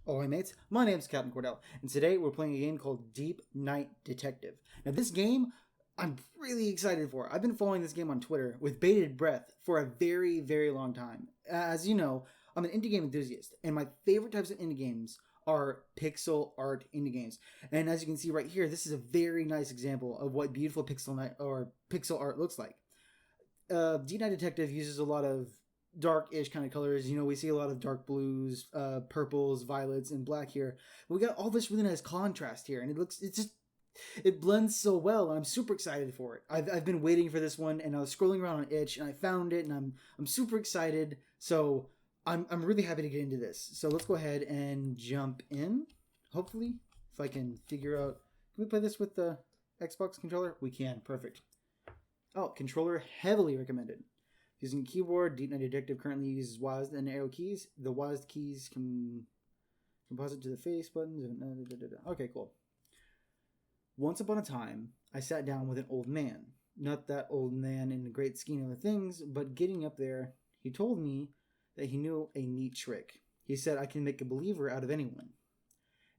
Oh, hey mates, my name's Captain Cordell, and today we're playing a game called Deep Night Detective. Now this game, I'm really excited for. I've been following this game on Twitter with bated breath for a very, very long time. As you know, I'm an indie game enthusiast, and my favorite types of indie games are pixel art indie games. And as you can see right here, this is a very nice example of what beautiful pixel art looks like. Deep Night Detective uses a lot of dark-ish kind of colors. You know, we see a lot of dark blues, purples, violets, and black here. But we got all this really nice contrast here, and it blends so well, and I'm super excited for it. I've been waiting for this one, and I was scrolling around on itch, and I found it, and I'm super excited. So I'm really happy to get into this. So let's go ahead and jump in. Hopefully, if I can figure out, can we play this with the Xbox controller? We can. Perfect. Oh, controller heavily recommended. Using a keyboard, Deep Night Detective currently uses WASD and arrow keys. The WASD keys can composite to the face buttons. Okay, cool. Once upon a time, I sat down with an old man. Not that old man in the great scheme of things, but getting up there, he told me that he knew a neat trick. He said I can make a believer out of anyone.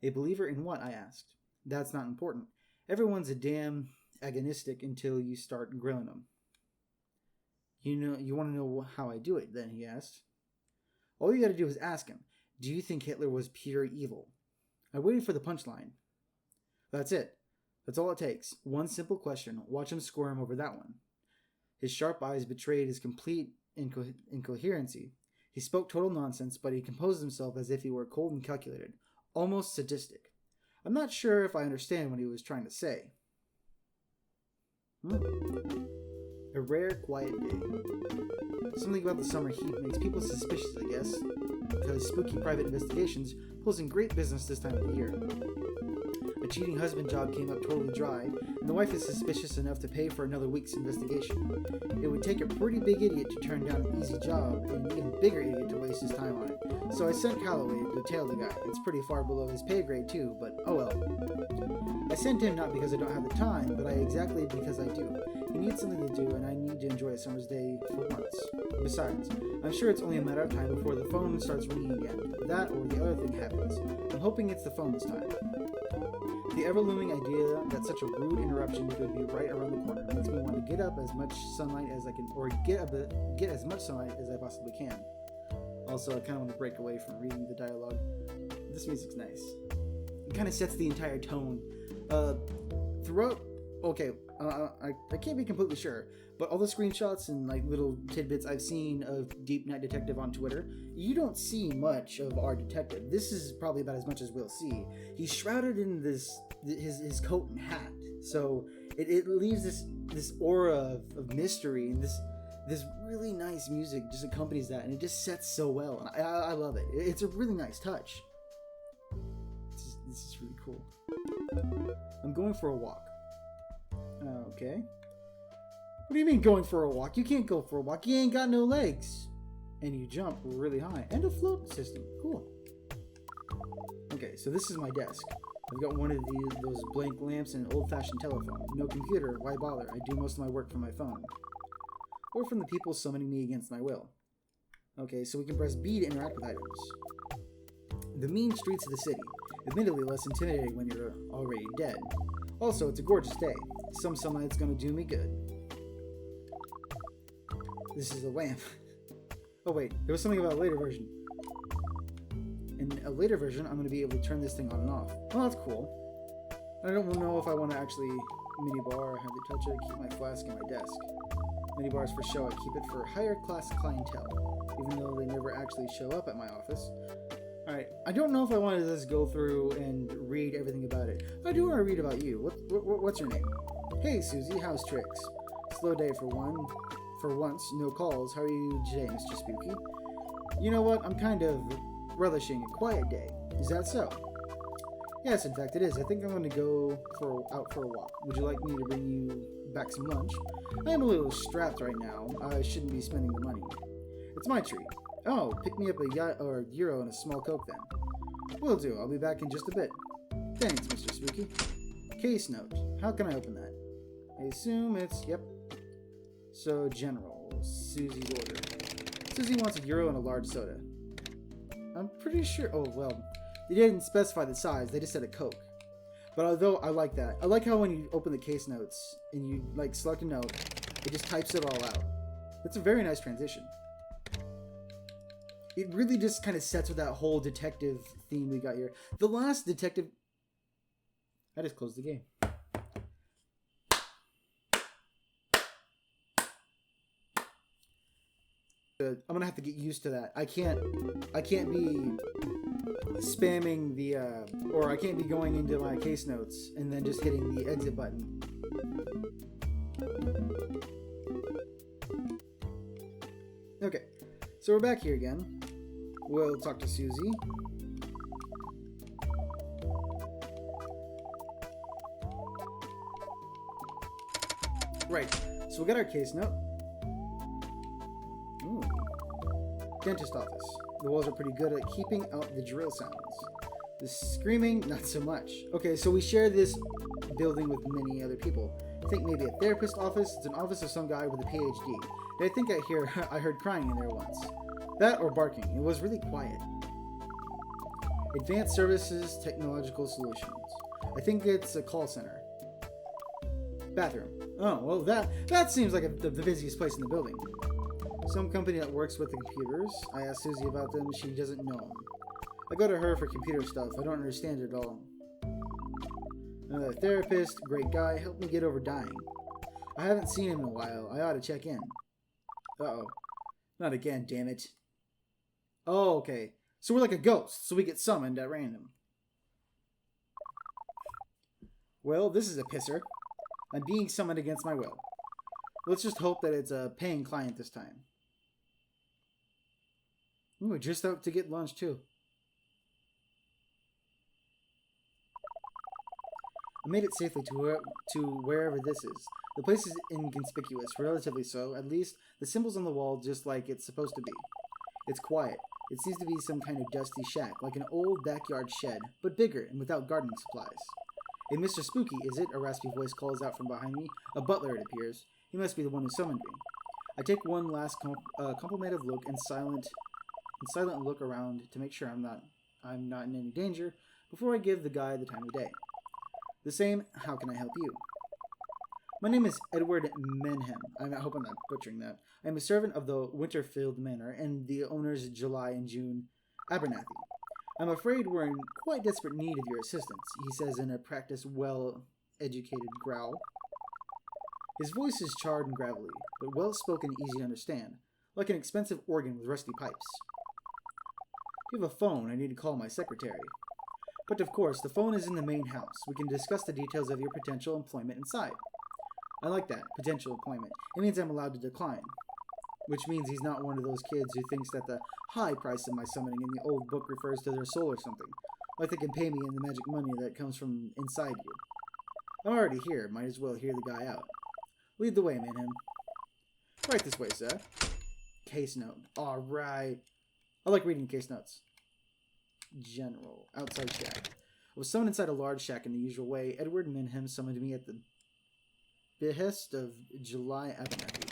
A believer in what? I asked. That's not important. Everyone's a damn agonistic until you start grilling them. You want to know how I do it, then, he asked. All you got to do is ask him, do you think Hitler was pure evil? I waited for the punchline. That's it. That's all it takes. One simple question. Watch him squirm over that one. His sharp eyes betrayed his complete incoherency. He spoke total nonsense, but he composed himself as if he were cold and calculated, almost sadistic. I'm not sure if I understand what he was trying to say. A rare, quiet day. Something about the summer heat makes people suspicious, I guess, because spooky private investigations pulls in great business this time of the year. A cheating husband job came up totally dry, and the wife is suspicious enough to pay for another week's investigation. It would take a pretty big idiot to turn down an easy job, and an even bigger idiot to waste his time on it. So I sent Calloway to detail the guy. It's pretty far below his pay grade too, but oh well. I sent him not because I don't have the time, but exactly because I do. He needs something to do, and I need to enjoy a summer's day for once. Besides, I'm sure it's only a matter of time before the phone starts ringing again. That or the other thing happens. I'm hoping it's the phone this time. The ever-looming idea that such a rude interruption could be right around the corner makes me want to get up as much sunlight as I can, or get as much sunlight as I possibly can. Also, I kind of want to break away from reading the dialogue. This music's nice. It kind of sets the entire tone. Throughout, okay, I can't be completely sure, but all the screenshots and like little tidbits I've seen of Deep Night Detective on Twitter, you don't see much of our detective. This is probably about as much as we'll see. He's shrouded in his coat and hat, so it leaves this aura of mystery, and this really nice music just accompanies that, and it just sets so well, and I love it. It's a really nice touch. This is really cool. I'm going for a walk. Okay. What do you mean going for a walk? You can't go for a walk. You ain't got no legs. And you jump really high. And a float system. Cool. Okay, so this is my desk. I've got one of those blank lamps and an old-fashioned telephone. No computer. Why bother? I do most of my work from my phone. Or from the people summoning me against my will. Okay, so we can press B to interact with items. The mean streets of the city. Admittedly less intimidating when you're already dead. Also, it's a gorgeous day. Some sunlight's gonna do me good. This is a lamp. Oh wait, there was something about a later version. In a later version, I'm gonna be able to turn this thing on and off. Well, that's cool. I don't know if I want to actually minibar, have it touch it, keep my flask in my desk. Minibars for show, I keep it for higher class clientele, even though they never actually show up at my office. Alright, I don't know if I want to just go through and read everything about it. I do want to read about you. What's your name? Hey, Susie, how's tricks? Slow day for once, no calls. How are you today, Mr. Spooky? You know what? I'm kind of relishing a quiet day. Is that so? Yes, in fact it is. I think I'm going to go out for a walk. Would you like me to bring you back some lunch? I am a little strapped right now. I shouldn't be spending the money. It's my treat. Oh, pick me up a euro and a small Coke then. Will do. I'll be back in just a bit. Thanks, Mr. Spooky. Case note. How can I open that? I assume it's... Yep. So, General. Susie's order. Susie wants a euro and a large soda. I'm pretty sure... Oh, well. They didn't specify the size, they just said a Coke. But although I like that. I like how when you open the case notes and you like select a note, it just types it all out. That's a very nice transition. It really just kind of sets with that whole detective theme we got here. The last detective... I just closed the game. I'm gonna have to get used to that. I can't be spamming the or I can't be going into my case notes and then just hitting the exit button. Okay, so we're back here again. We'll talk to Susie. Right, so we got our case note. Ooh. Dentist office. The walls are pretty good at keeping out the drill sounds. The screaming, not so much. Okay, so we share this building with many other people. I think maybe a therapist office. It's an office of some guy with a PhD. I think I heard crying in there once. That or barking. It was really quiet. Advanced Services Technological Solutions. I think it's a call center. Bathroom. Oh, well that seems like the busiest place in the building. Some company that works with the computers. I asked Susie about them. She doesn't know them. I go to her for computer stuff. I don't understand it at all. Another therapist, great guy, helped me get over dying. I haven't seen him in a while. I ought to check in. Uh-oh. Not again, damn it. Oh, okay. So we're like a ghost, so we get summoned at random. Well, this is a pisser. I'm being summoned against my will. Let's just hope that it's a paying client this time. Ooh, just out to get lunch, too. I made it safely to wherever this is. The place is inconspicuous, relatively so. At least, the symbol's on the wall just like it's supposed to be. It's quiet. It seems to be some kind of dusty shack, like an old backyard shed, but bigger and without gardening supplies. Hey, Mr. Spooky, is it? A raspy voice calls out from behind me. A butler, it appears. He must be the one who summoned me. I take one last complimentive look and silent look around to make sure I'm not in any danger before I give the guy the time of day. The same, how can I help you? My name is Edward Menhem. I hope I'm not butchering that. I am a servant of the Winterfield Manor and the owners July and June Abernathy. I'm afraid we're in quite desperate need of your assistance, he says in a practiced, well-educated growl. His voice is charred and gravelly, but well-spoken and easy to understand, like an expensive organ with rusty pipes. If you have a phone, I need to call my secretary. But of course, the phone is in the main house. We can discuss the details of your potential employment inside. I like that, potential employment. It means I'm allowed to decline. Which means he's not one of those kids who thinks that the high price of my summoning in the old book refers to their soul or something. Like they can pay me in the magic money that comes from inside you. I'm already here, might as well hear the guy out. Lead the way, Manham. Right this way, sir. Case note. Alright. I like reading case notes. General. Outside shack. I was summoned inside a large shack in the usual way. Edward Manham summoned me at the behest of July Abernathy.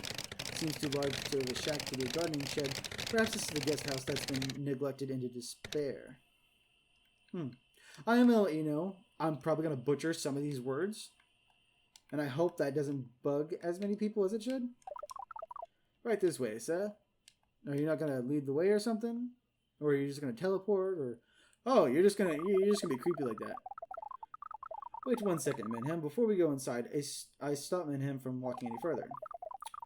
Seems too large to the shack to be a gardening shed. Perhaps this is the guest house that's been neglected into despair. I am gonna let you know, I'm probably gonna butcher some of these words. And I hope that doesn't bug as many people as it should. Right this way, sir. Are you not gonna lead the way or something? Or are you just gonna teleport? Or oh, you're just gonna be creepy like that. Wait 1 second, Manham. Before we go inside, I stop Manham from walking any further.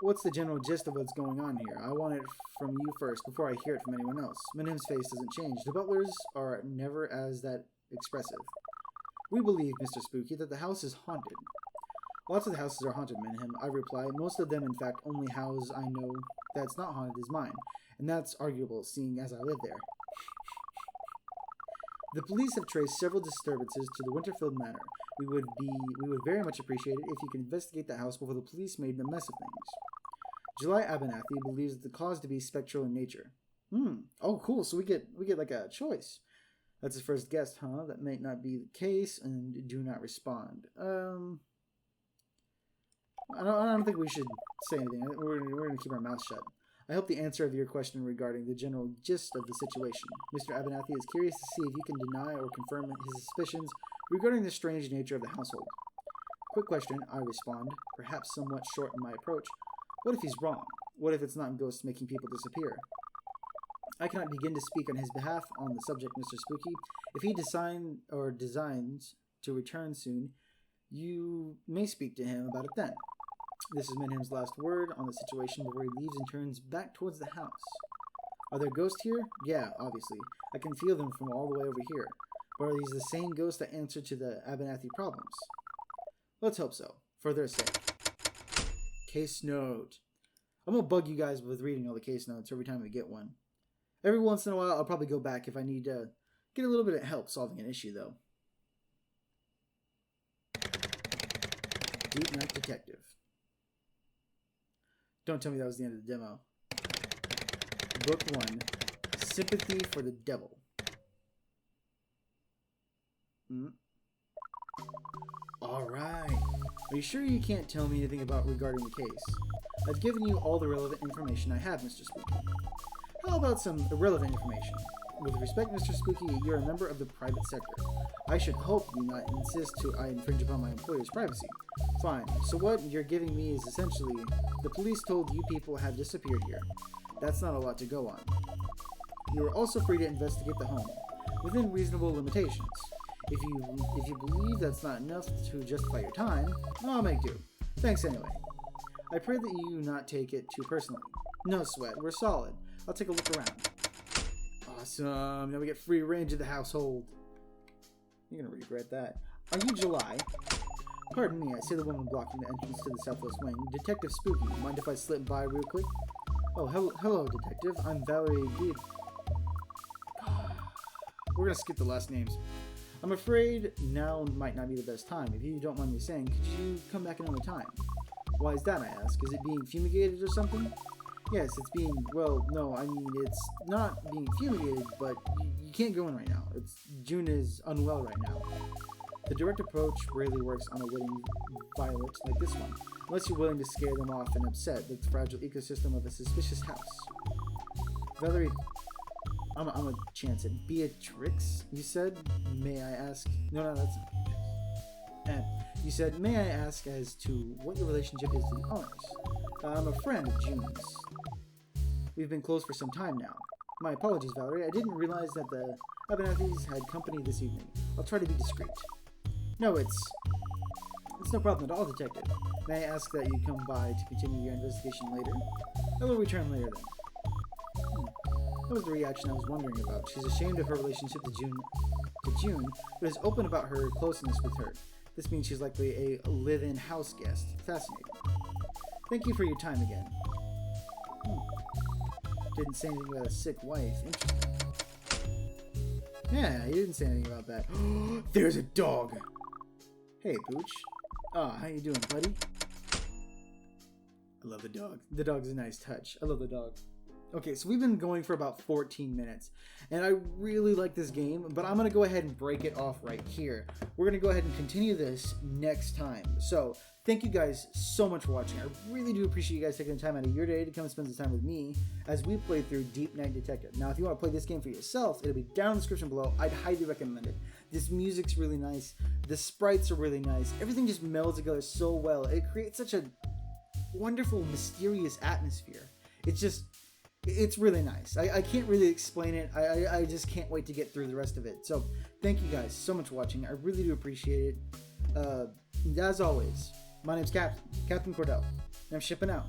What's the general gist of what's going on here? I want it from you first before I hear it from anyone else. Manham's face doesn't change. The butlers are never as that expressive. We believe, Mr. Spooky, that the house is haunted. Lots of the houses are haunted, Manham, I reply. Most of them, in fact, only house I know that's not haunted is mine. And that's arguable, seeing as I live there. The police have traced several disturbances to the Winterfield Manor. We would very much appreciate it if you could investigate the house before the police made a mess of things. July Abernathy believes the cause to be spectral in nature. Oh, cool. So we get like a choice. That's his first guess, huh? That may not be the case, and do not respond. I don't think we should say anything. We're gonna keep our mouth shut. I hope the answer of your question regarding the general gist of the situation. Mr. Abernathy is curious to see if you can deny or confirm his suspicions regarding the strange nature of the household. Quick question, I respond, perhaps somewhat short in my approach. What if he's wrong? What if it's not ghosts making people disappear? I cannot begin to speak on his behalf on the subject, Mr. Spooky. If he designs to return soon, you may speak to him about it then. This is Minham's last word on the situation before he leaves and turns back towards the house. Are there ghosts here? Yeah, obviously. I can feel them from all the way over here. But are these the same ghosts that answer to the Abernathy problems? Let's hope so, for their sake. Case note. I'm going to bug you guys with reading all the case notes every time we get one. Every once in a while, I'll probably go back if I need to get a little bit of help solving an issue, though. Deep Night Detective. Don't tell me that was the end of the demo. Book 1. Sympathy for the Devil. Alright. Are you sure you can't tell me anything regarding the case? I've given you all the relevant information I have, Mr. Spooky. How about some irrelevant information? With respect, Mr. Spooky, you're a member of the private sector. I should hope you not insist I infringe upon my employer's privacy. Fine. So what you're giving me is essentially, the police told you people have disappeared here. That's not a lot to go on. You are also free to investigate the home, within reasonable limitations. If you believe that's not enough to justify your time, I'll make do. Thanks anyway. I pray that you not take it too personally. No sweat, we're solid. I'll take a look around. Awesome, now we get free range of the household. You're gonna regret that. Are you July? Pardon me, I see the woman blocking the entrance to the southwest wing. Detective Spooky, mind if I slip by real quick? Oh, hello, Detective. I'm Valerie Deed. We're gonna skip the last names. I'm afraid now might not be the best time. If you don't mind me saying, could you come back another time? Why is that, I ask? Is it being fumigated or something? Yes, it's being, well, no, I mean, it's not being fumigated, but you can't go in right now. June is unwell right now. The direct approach rarely works on a willing violet like this one, unless you're willing to scare them off and upset the fragile ecosystem of a suspicious house. Valerie, I'm gonna chance it. Beatrix, you said? May I ask? No, that's you said, may I ask as to what your relationship is to the owners? I'm a friend of June's. We've been close for some time now. My apologies, Valerie. I didn't realize that the Abernathys had company this evening. I'll try to be discreet. No, it's no problem at all, Detective. May I ask that you come by to continue your investigation later? I will return later then. That was the reaction I was wondering about. She's ashamed of her relationship to June, but is open about her closeness with her. This means she's likely a live-in house guest. Fascinating. Thank you for your time again. Didn't say anything about a sick wife. Interesting. Yeah, he didn't say anything about that. There's a dog! Hey, Pooch. How you doing, buddy? I love the dog. The dog's a nice touch. I love the dog. Okay, so we've been going for about 14 minutes, and I really like this game, but I'm going to go ahead and break it off right here. We're going to go ahead and continue this next time. So, thank you guys so much for watching. I really do appreciate you guys taking the time out of your day to come and spend some time with me as we play through Deep Night Detective. Now, if you want to play this game for yourself, it'll be down in the description below. I'd highly recommend it. This music's really nice. The sprites are really nice. Everything just melds together so well. It creates such a wonderful, mysterious atmosphere. It's really nice. I can't really explain it. I just can't wait to get through the rest of it. So, thank you guys so much for watching. I really do appreciate it. As always, my name's Captain Cordell, and I'm shipping out.